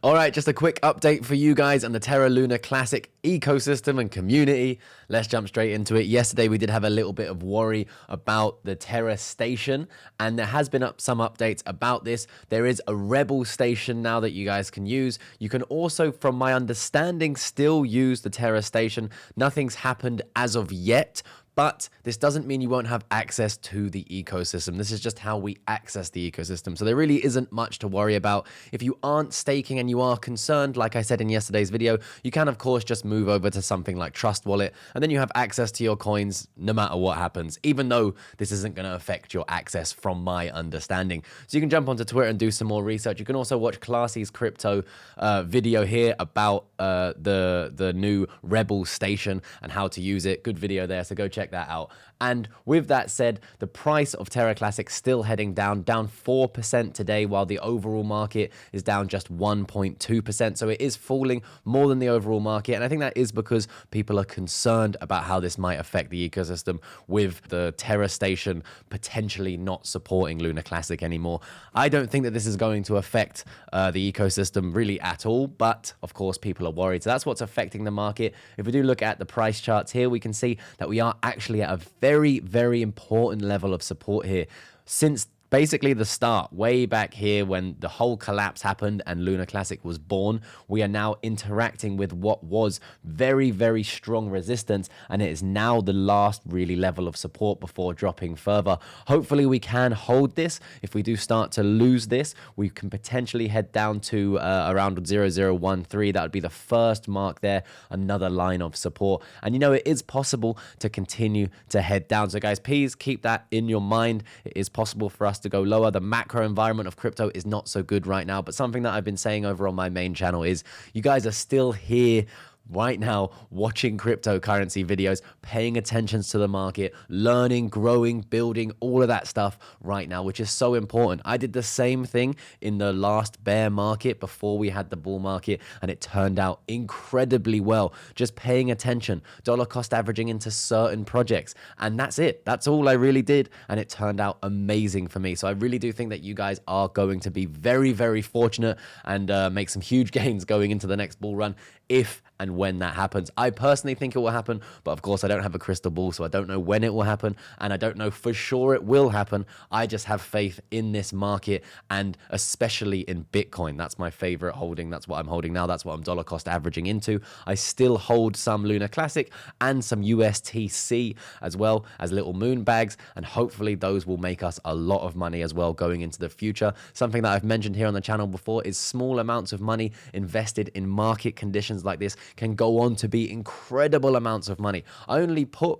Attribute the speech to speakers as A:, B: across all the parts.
A: All right, just a quick update for you guys on the Terra Luna Classic ecosystem and community. Let's jump straight into it. Yesterday, we did have a little bit of worry about the Terra station, and there has been some updates about this. There is a Rebel station now that you guys can use. You can also, from my understanding, still use the Terra station. Nothing's happened as of yet, but this doesn't mean you won't have access to the ecosystem. This is just how we access the ecosystem. So there really isn't much to worry about. If you aren't staking and you are concerned, like I said in yesterday's video, you can of course just move over to something like Trust Wallet, and then you have access to your coins no matter what happens, even though this isn't going to affect your access from my understanding. So you can jump onto Twitter and do some more research. You can also watch Classy's crypto video here about the new Rebel station and how to use it. Good video there, so go check that out. And with that said, the price of Terra Classic still heading down 4% today, while the overall market is down just 1.2%. So it is falling more than the overall market. And I think that is because people are concerned about how this might affect the ecosystem, with the Terra station potentially not supporting Luna Classic anymore. I don't think that this is going to affect the ecosystem really at all, but of course people are worried. So that's what's affecting the market. If we do look at the price charts here, we can see that we are actually at a very, very important level of support here since basically the start, way back here when the whole collapse happened and Luna Classic was born. We are now interacting with what was very, very strong resistance, and it is now the last really level of support before dropping further. Hopefully we can hold this. If we do start to lose this, we can potentially head down to around 0013. That would be the first mark there, another line of support. And you know, it is possible to continue to head down. So guys, please keep that in your mind. It is possible for us to go lower. The macro environment of crypto is not so good right now, but something that I've been saying over on my main channel is you guys are still here right now watching cryptocurrency videos, paying attention to the market, learning, growing, building, all of that stuff right now, which is so important. I did the same thing in the last bear market before we had the bull market, and it turned out incredibly well. Just paying attention, dollar cost averaging into certain projects, and that's it. That's all I really did, and it turned out amazing for me. So I really do think that you guys are going to be very, very fortunate and make some huge gains going into the next bull run if and when that happens. I personally think it will happen, but of course I don't have a crystal ball, so I don't know when it will happen, and I don't know for sure it will happen. I just have faith in this market, and especially in Bitcoin. That's my favorite holding. That's what I'm holding now. That's what I'm dollar cost averaging into. I still hold some Luna Classic and some USTC as well as little moon bags, and hopefully those will make us a lot of money as well going into the future. Something that I've mentioned here on the channel before is small amounts of money invested in market conditions like this can go on to be incredible amounts of money. I only put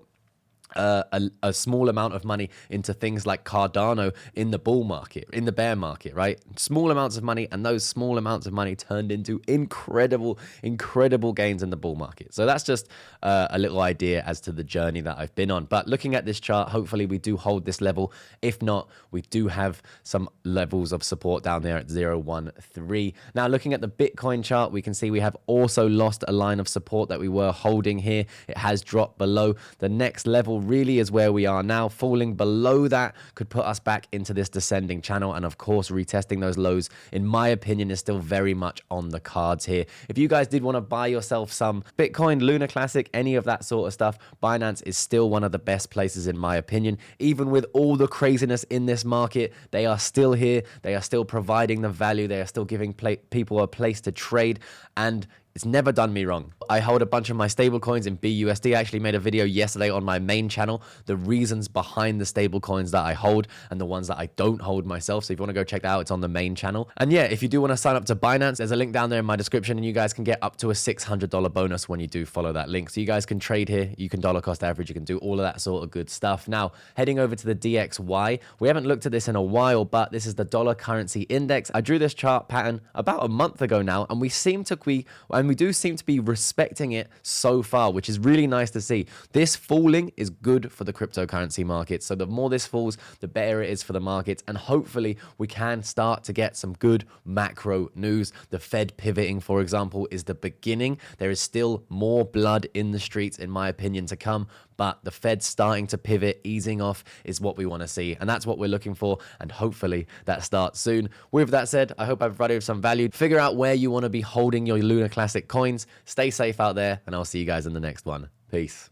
A: a small amount of money into things like Cardano in the bull market, in the bear market, right? Small amounts of money, and those small amounts of money turned into incredible gains in the bull market. So that's just a little idea as to the journey that I've been on. But looking at this chart, hopefully we do hold this level. If not, we do have some levels of support down there at 013. Now looking at the Bitcoin chart, we can see we have also lost a line of support that we were holding here. It has dropped below. The next level really is where we are now. Falling below that could put us back into this descending channel, and of course retesting those lows, in my opinion, is still very much on the cards here. If you guys did want to buy yourself some Bitcoin, Luna Classic, any of that sort of stuff, Binance is still one of the best places in my opinion. Even with all the craziness in this market, they are still here. They are still providing the value. They are still giving people a place to trade, and it's never done me wrong. I hold a bunch of my stable coins in BUSD. I actually made a video yesterday on my main channel, the reasons behind the stable coins that I hold and the ones that I don't hold myself. So if you want to go check that out, it's on the main channel. And yeah, if you do want to sign up to Binance, there's a link down there in my description, and you guys can get up to a $600 bonus when you do follow that link. So you guys can trade here, you can dollar cost average, you can do all of that sort of good stuff. Now, heading over to the DXY, we haven't looked at this in a while, but this is the dollar currency index. I drew this chart pattern about a month ago now, and we do seem to be respecting it so far, which is really nice to see. This falling is good for the cryptocurrency market. So the more this falls, the better it is for the markets. And hopefully we can start to get some good macro news. The Fed pivoting, for example, is the beginning. There is still more blood in the streets, in my opinion, to come. but the Fed's starting to pivot, easing off is what we want to see. And that's what we're looking for. And hopefully that starts soon. With that said, I hope I've provided you with some value. Figure out where you want to be holding your Luna Classic coins. Stay safe out there, and I'll see you guys in the next one. Peace.